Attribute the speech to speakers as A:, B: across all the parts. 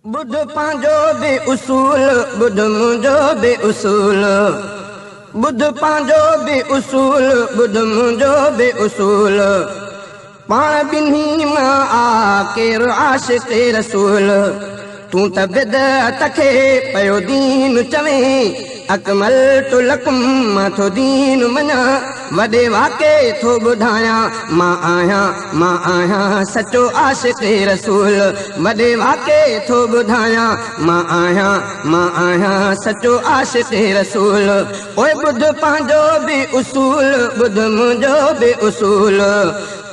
A: बुध पांजो बे उसूल बुध मुंजो बे उसूल बुध पांजो बे उसूल बुध मुंजो बे उसूल पाण बिन्ही मां आ केर आशिक़ रसूल तू त बिदअत खे पयो दीन चवे अकमलतु लकुम मां थो दीन मञा वॾे वाके थो ॿुधायां मां आहियां सचो आशिक़ रसूल वॾे वाके थो ॿुधायां मां आहियां सचो आशिक़ रसूल ओए ॿुध पंहिंजो बि उसूल ॿुध मुंहिंजो बि उसूल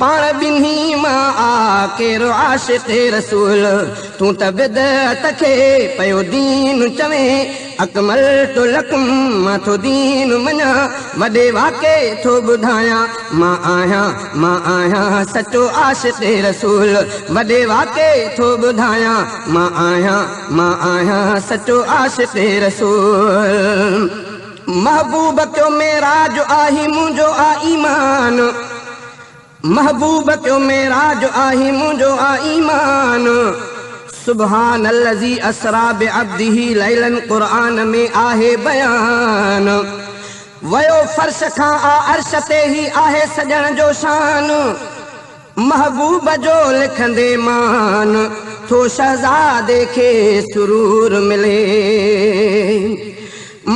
A: पाण बिन्ही मां आ कहिड़ो आशिक़ रसूल तूं त बिदअत खे पयो दीन चवे अकमलतु लकुम मां थो दीन मञा वॾे वाके थो ॿुधायां मां आहियां सचो आशिक़ रसूल वॾे वाके थो ॿुधायां मां आहियां सचो आशिक़ रसूल महबूब कयो मेराज आही मुंहिंजो आ ईमान महबूब कयो मेराज आही मुंहिंजो आ ईमान सुभान अल्लज़ी असरा बिअब्दिही लैलन क़ुरान में आहे बयान वयो फर्श खां आ अर्श ते ही आहे सजण जो शान महबूब जो लिखंदे मान थो शहज़ादे खे सुरूर मिले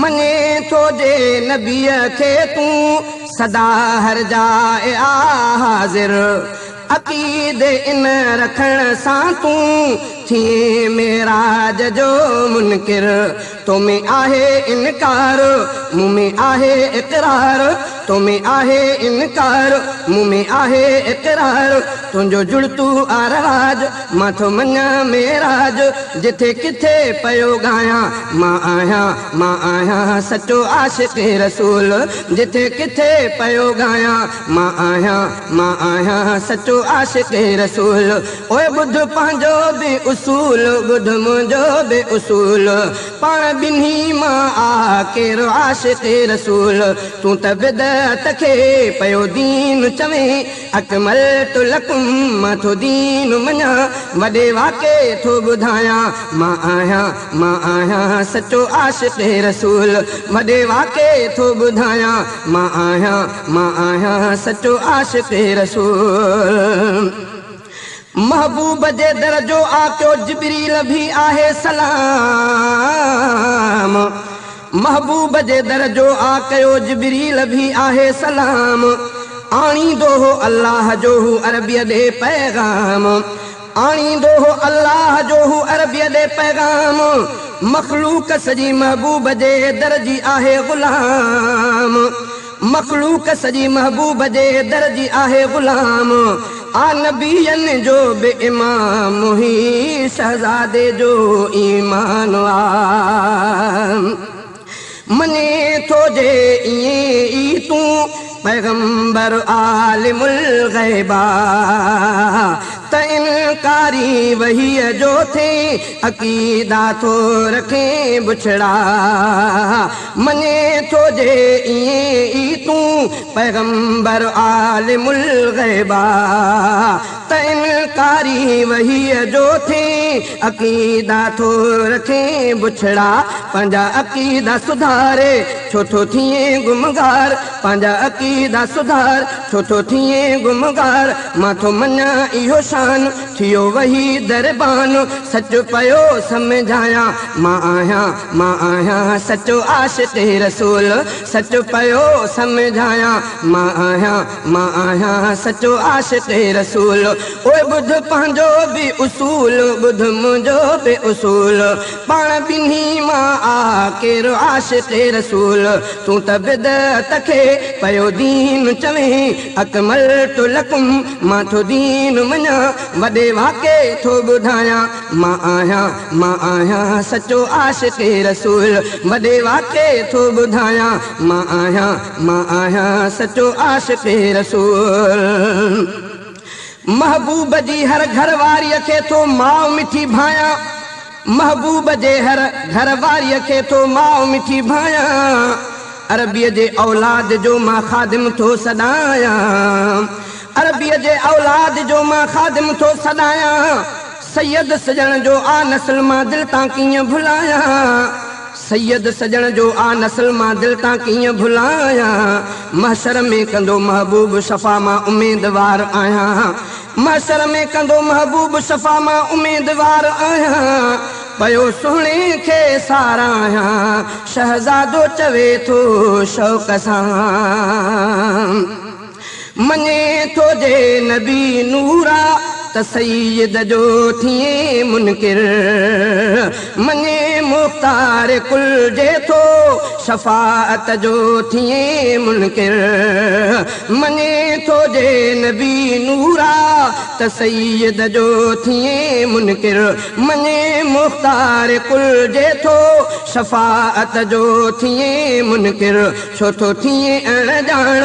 A: मने थो जे नबीअ खे तूं सदा हर जाए हाज़िर अक़ीदे इन रखण सां तूं थिए मेराज जो मुनकिर तो में आहे इनकार मुँह में आहे इक़रार तो में आहे इनकार मुँह में आहे इक़रार तुंहिंजो जुड़तू आरवाज मां थो मञा मेराज जिथे किथे पयो गायां मां आहियां सचो आशिक़ रसूल जिथे किथे पयो गायां मां आहियां सचो आशिक़ रसूल ओए ॿुध पंहिंजो बि उसूल ॿुध मुंहिंजो बि उसूल पाण बिन्ही मां आ कहिड़ो आशिक़ रसूल तूं त बिदअत खे पयो दीन चवे अकमलतु लकुम मां थो दीन मञा वॾे वाके थो ॿुधायां मां आहियां सचो आशिक़ रसूल वॾे वाके थो ॿुधायां मां आहियां सचो आशिक़ रसूल महबूब जे दर जो आकियो जिबरील भी आहे सलाम महबूब जे दर जो आकियो जिबरील भी आहे सलाम आणींदो हो अल्लाह जो हू अरबीअ ॾे पैगाम आणींदो हो अल्लाह जो हू अरबीअ ॾे पैगाम मखलूक सॼी महबूब जे दर जी आहे ग़ुलाम मखलूक सॼी महबूब जे दर जी आहे ग़ुलाम आ नबीयनि जो बि इमाम ही शहज़ादे जो ईमान मने थो जे ईअं ई तूं पैगंबर आलिमुल ग़ैबा त इनकारी वहीअ जो थे अक़ीदा थो रखे बुछड़ा मने थो जे ईअं ई तूं पैगंबर आलिमुल ग़ैबा त इनकारी वहीअ जो थे अक़ीदा थो रखे बुछड़ा पंहिंजा अक़ीदा सुधारे छो थो थिए गुमगार पंहिंजा अक़ीदा सुधार छो थो थिए गुमगार मां थो मञा इहो शान थियो वही दरबान सच पयो सम्झायां मां आहियां सचो आशिक़ रसूल सच पयो सम्झायां मां आहियां सचो आशिक़ रसूल ओए ॿुध पंहिंजो बि उसूल ॿुध मुंहिंजो बि उसूल पाण बिन्ही मां आ कहिड़ो आशिक़ रसूल तूं त बिदअत खे पयो दीन चवे अकमलतु लकुम मां थो दीन मञा वॾे वाके थो ॿुधायां मां आहियां सचो आशिक़ रसूल वॾे वाके थो ॿुधायां मां आहियां सचो आशिक़ रसूल महबूब जी हर घर वारीअ खे थो माउ मिठी भायां महबूब जे हर घर वारीअ खे थो माउ मिठी भायां अरबीअ जे औलाद जो मां ख़ादिम थो सॾायां अरबीअ जे औलाद जो मां ख़ादिम थो सॾायां सैयद सजण जो आ नस्ल मां दिल तां कीअं भुलायां सैयद सजण जो आ नस्ल मां दिल तां कीअं भुलायां महशर में कंदो महबूब शफ़ा मां उम्मीदवार आहियां महशर में कंदो महबूब शफ़ा मां उम्मीदवार आहियां पयो सुहिणे खे सारायां शहज़ादो चवे थो शौक़ सां मञे थो जे नबी नूरा त सैयद जो थिए मुनकिर मञे मुख़्तार कुल जे थो शफ़ाअत जो थिए मुनकिर मञे थो जे नबी नूरा त सैयद जो थिए मुनकिर मञे मुख़्तार कुल जे थो शफ़ाअत जो थिए मुनकिर छो थो थिए अणॼाण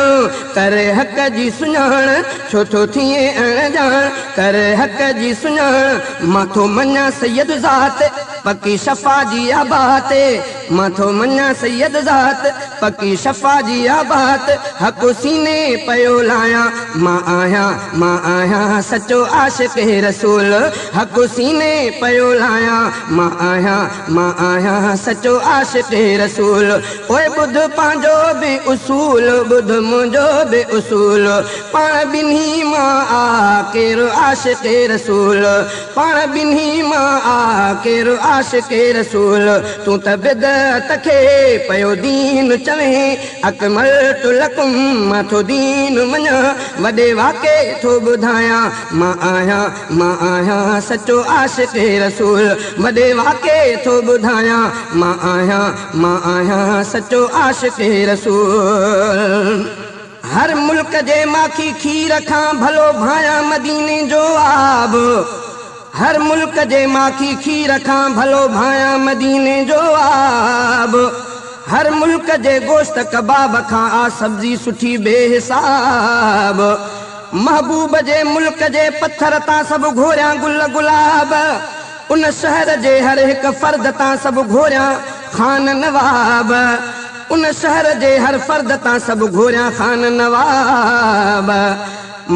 A: करे हक़ जी सुञाण छो थो थिए अणॼाण करे हक़ जी सुञाण माथो मञा सैयद ज़ात पकी शफ़ा जी आबात माथो मञा सैयद ज़ात पकी शफ़ा जी आबात हक़ सीने पयो लायां मां आहियां सचो आशिक़ रसूल हक़ सीने पयो लायां मां आहियां सचो आशिक़ रसूल ओए ॿुध पंहिंजो बि उसूल ॿुध मुंहिंजो बि उसूल पाण ॿिन्ही मां आ केरु आशिक़ रसूल पाण ॿिन्ही मां आ केरु आशिक़ रसूल तूं त बिदअत खे पयो दीन चवे अकमल तु लकुम माथो दीन मञा वॾे वाके थो ॿुधायां मां आहियां सचो आशिक़ रसूल वॾे वाके थो ॿुधायां मां आहियां सचो आशिक़ रसूल हर मुल्क जे माखी खीर खां भलो भायां मदीने जो आब हर मुल्क जे माखी खीर खां भलो भायां मदीने जो आब हर मुल्क जे गोश्त कबाब खां आ सब्जी सुठी बेहिसाब महबूब जे मुल्क जे पत्थर तां सभु घोरियां गुल गुलाब उन शहर जे हर हिकु फर्द तां सभु घोरियां खान नवाब उन शहर जे हर फर्द तां सभु घोरियां खान नवाब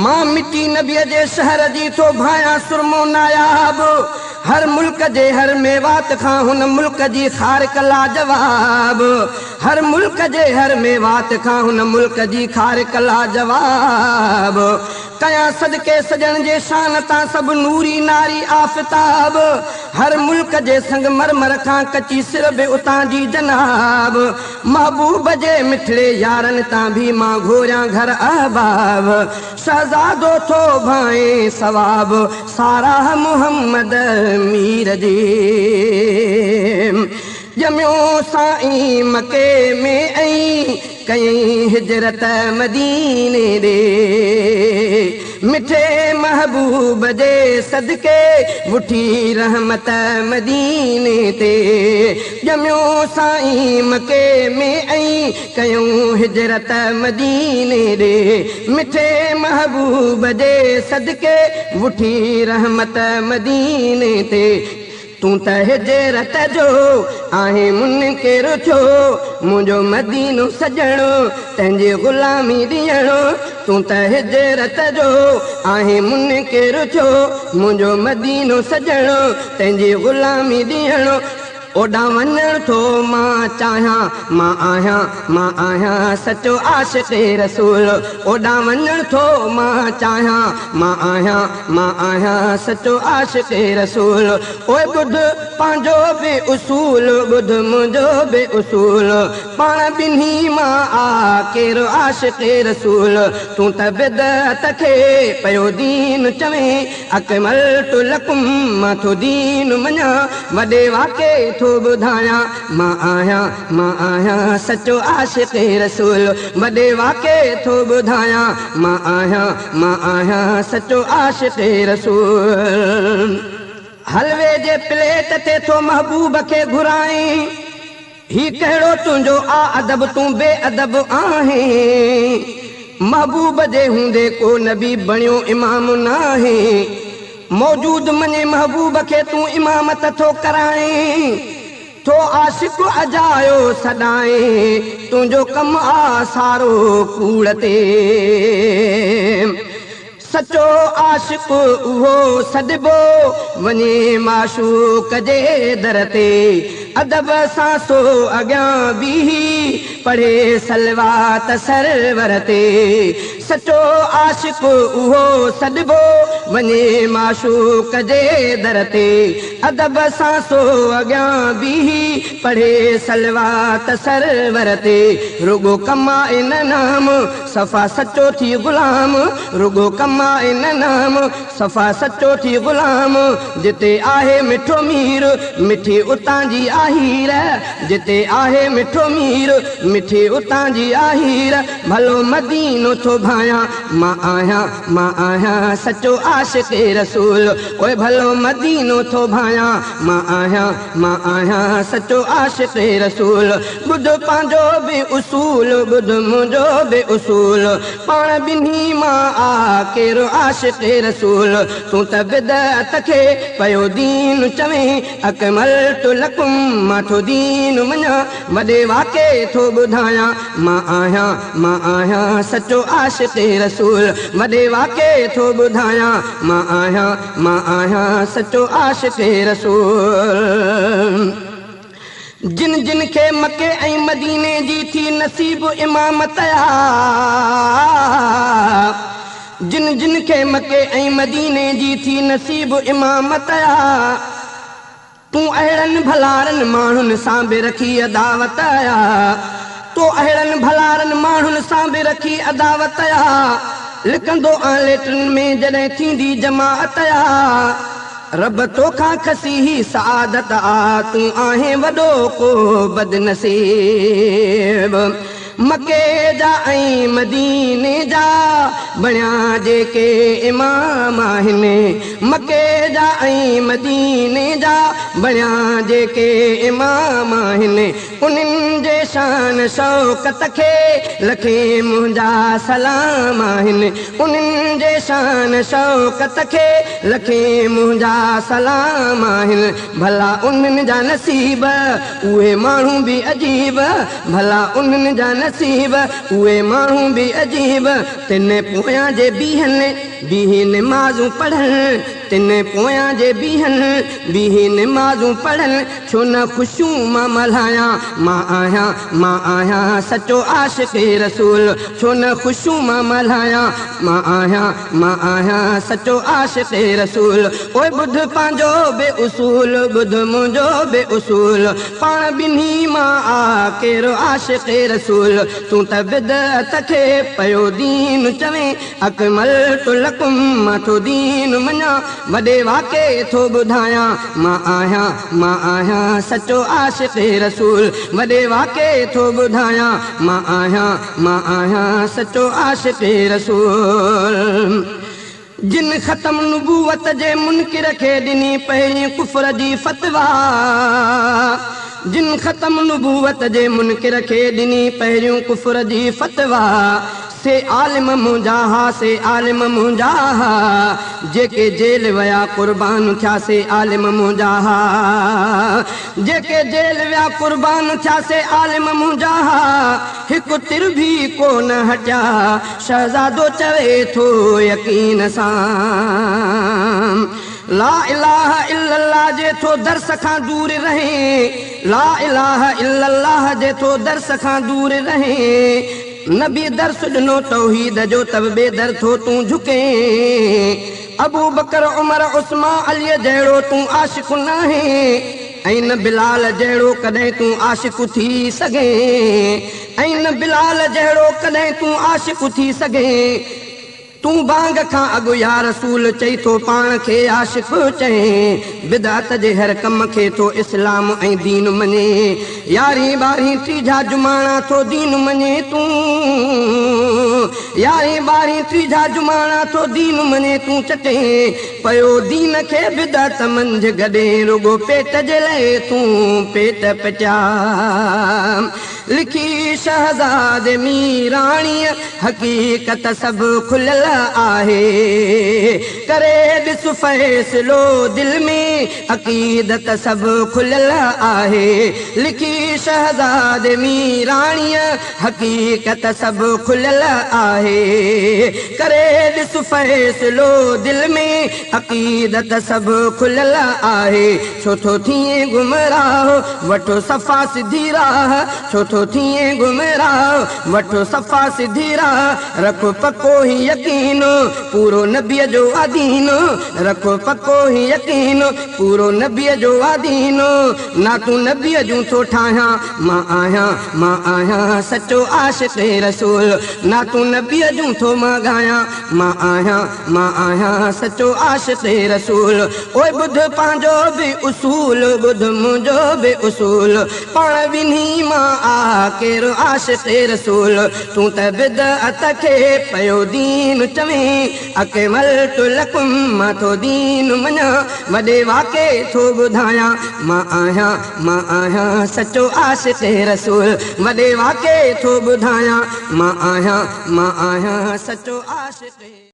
A: मां मिटी नबीअ जे शहर जी थो भायां सुरमो नायाब हर मुल्क जे हर मेवात खां हुन मुल्क जी खारिक लाजवाब हर मुल्क जे हर मेवात खां हुन मुल्क जी खारिक लाजवाब कयां सदके सजण जे शान तां सभु नूरी नारी आफ़ताब हर मुल्क जे संगमरमर खां कची सिर बि उतां जी जनाब महबूब जे मिठड़े यारनि तां बि मां घोरियां घर अहबाब शहज़ादो थो भाए सवाब साराह मुहम्मद मीर जे ॼमियो साईं मके में ऐं कयईं हिजरत मदीने ॾे मिठे महबूब जे सदके वठी रहमत मदीने ते ॼमियो साईं मके में ऐं कयूं हिजरत मदीने ॾे मिठे महबूब जे सदके वठी रहमत मदीने ते तूं त हिजरत जो आहे मुनकिर थियो मुंहिंजो मदीनो सजणो तंहिंजी ग़ुलामी ॾियणो तूं त हिजरत जो आहे मुनकिर थियो मुंहिंजो मदीनो सजणो तंहिंजी ग़ुलामी ॾियणो ओॾां वञण थो मां चाहियां मां आहियां सचो आशिक़ रसूल ओॾां वञण थो मां चाहियां मां आहियां सचो आशिक़ रसूल ओए ॿुध पंहिंजो बि उसूल ॿुध मुंहिंजो बि उसूल पाण ॿिन्ही मां आ केरु आशिक़ रसूल तूं त बिदअत खे पयो दीन चवे अकमल तु लकुम माथो दीन मञा वॾे वाके थो ॿुधायां मां आहियां सचो आशिक़ रसूल वॾे वाके थो ॿुधायां मां आहियां सचो आशिक़ रसूल हलवे जे प्लेट ते थो महबूब खे घुराईं ही कहिड़ो तुंहिंजो आ अदब तूं बेअदब आहीं महबूब जे हूंदे को नबी बणियो इमाम नाहे मौजूद मञे महबूब खे तूं इमामत थो कराए तो आशिक़ अजायो सदाए तुंहिंजो कमु आ सारो कूड़ ते सचो आशिक़ उहो सॾिबो वञे माशूक़ जे दर ते अदब सां सो अॻियां बीही पढ़े सलवात सरवर ते सचो आशिक़ उहो सॾिबो वञे माशूक़ जे दर ते अदब सां सो अॻियां बीही पढ़े सलवात सरवर ते रुगो कमाए न नाम सफ़ा सचो थी ग़ुलाम रुगो कमाए न नाम सफ़ा सचो थी ग़ुलाम जिते आहे मिठो मीर मिठी उतां जी आहीर जिते आहे मिठो मीर मिठी उतां जी आहीर भलो मदीनो थो भायां मां आहियां सचो आशिक़ रसूल ओए भलो मदीनो थो भायां मां आहियां सचो आशिक़ रसूल ॿुध पंहिंजो बि उसूल ॿुध मुंहिंजो बि उसूल पाण ॿिन्ही मां आ केरो आशिक़ रसूल तूं त बिदअत खे पयो दीन चवें अकमल तु लकुम मां थो दीन मञा वॾे वाके थो ॿुधायां मां आहियां सचो आशिक़ रसूल वॾे वाके थो ॿुधायां मां आहियां सचो आशिक़ रसूल जिन जिन खे मके ऐं मदीने जी थी नसीब इमामत जिन जिन खे मके ऐं मदीने जी थी नसीब इमामत तूं अहिड़नि भलारनि माण्हुनि सां बि रखी अदावत तूं अहिड़नि भलारनि माण्हुनि सां बि रखी अदावत लिखंदो लेटरनि में जॾहिं थींदी जमाअत रब तोखां खसी ही सआदत तूं आहे वॾो को बदनसीब मके जा ऐं मदीने जा बणिया जेके इमाम आहिनि मके जा ऐं मदीने जा बणिया जेके इमाम आहिनि उन्हनि जे शान शौकत खे लखे मुंहिंजा सलाम आहिनि उन्हनि जे शान शौकत खे लखे मुंहिंजा सलाम आहिनि भला उन्हनि जा नसीब उहे माण्हू बि अजीब भला उन्हनि जा नसीब उहे माण्हू बि अजीब तिन पोयां जे बीही निमाज़ूं पढ़नि तिन पोयां जे बीही निमाज़ूं पढ़नि छो न ख़ुशियूं मां मल्हायां मां आहियां सचो आशिक़ रसूल छो न ख़ुशियूं मां मल्हायां मां आहियां सचो आशिक़ रसूल ओए ॿुध पंहिंजो बि उसूल ॿुध मुंहिंजो बि उसूल पाण ॿिन्ही मां आ कहिड़ो आशिक़ रसूल तूं त बिदअत खे पयो दीन चवें अकमल तु लकुम मां थो दीन मञा वॾे वाके थो ॿुधायां मां आहियां सचो आशिक़ रसूल वॾे वाके थो ॿुधायां मां आहियां सचो आशिक़ रसूल जिन ख़तम नुबूवत जे मुनकिर खे ॾिनी पहिरीं कुफर जी फतवा जिन ख़तम नुबूवत जे मुनकिर खे ॾिनी पहिरियों कुफर जी फतवा से आलिम मुंहिंजा जेके जेल विया क़ुर्बान थिया से आलिम मुंहिंजा जेके जेल विया क़ुर्बान थिया से आलिम मुंहिंजा हिकु तिर बि कोन हटिया शहज़ादो चवे थो यकीन सां ला इलाहा इल्लल्लाह जे थो दर्स खां दूर रहे ला इलाहा इल्लल्लाह जे थो दर्स खां दूर रहे नबी दर्स ॾिनो तौहीद जो तब बेदर थो तूं झुके अबू बकर उमर उस्मान अली जहिड़ो तूं आशिक़ नाहे ऐं न बिलाल जहिड़ो कॾहिं तूं आशिक़ थी सघे ऐं न बिलाल जहिड़ो कॾहिं तूं आशिक़ थी सघे तूं बांग खां अॻु या रसूल चई थो पाण खे आशिक़ चए बिदअत जे हर कम खे थो इस्लाम ऐं दीन मञे यारहीं ॿारहीं टीजा जुमाणा थो दीन मञे तूं यारहीं ॿारहीं टीजा जुमाणा थो दीन मञे तूं चटे पयो दीन खे बिदअत मंझ गॾे रुगो पेट जे लाइ तूं पेट पचा लिखी शहज़ादे मीराणीअ हक़ीक़त सभु खुलियल आहे करे ॾिस फ़ैसिलो दिलि में में अक़ीदत सभु खुलियल आहे। लिखी शहज़ाद मीराणीअ हक़ीक़त सभु खुलियल आहे। करे ॾिस फ़ैसिलो दिलि में अक़ीदत सभु खुलियल आहे। छो थो थिए गुमराह वठो सफ़ा सिधी राह, छो थो थिए गुमराह वठो सफ़ा सिधी राह। रखो पको ही यकीन पूरो नबीअ जो आदीन, रखो पको ही यकीन पूरो नबीअ जो आदीन। ना तूं नबीअ जूं थो ठाहियां मां आहियां सचो आशिक़ रसूल। ना तूं नबीअ जूं थो मां ॻायां मां आहियां सचो आशिक़ रसूल। ओए ॿुध पंहिंजो बि उसूल, ॿुध मुंहिंजो बि उसूल। पाण विन्ही मां आ केरु आशिक़ रसूल। तूं त बिदअत खे पयो दीन चवें, अकमलतु लकुम मां थो दीन मञां। वॾे वाके थो ॿुधायां मां आहियां सचो आशिक़ रसूल। वॾे वाके थो ॿुधायां मां आहियां सचो आशिक़।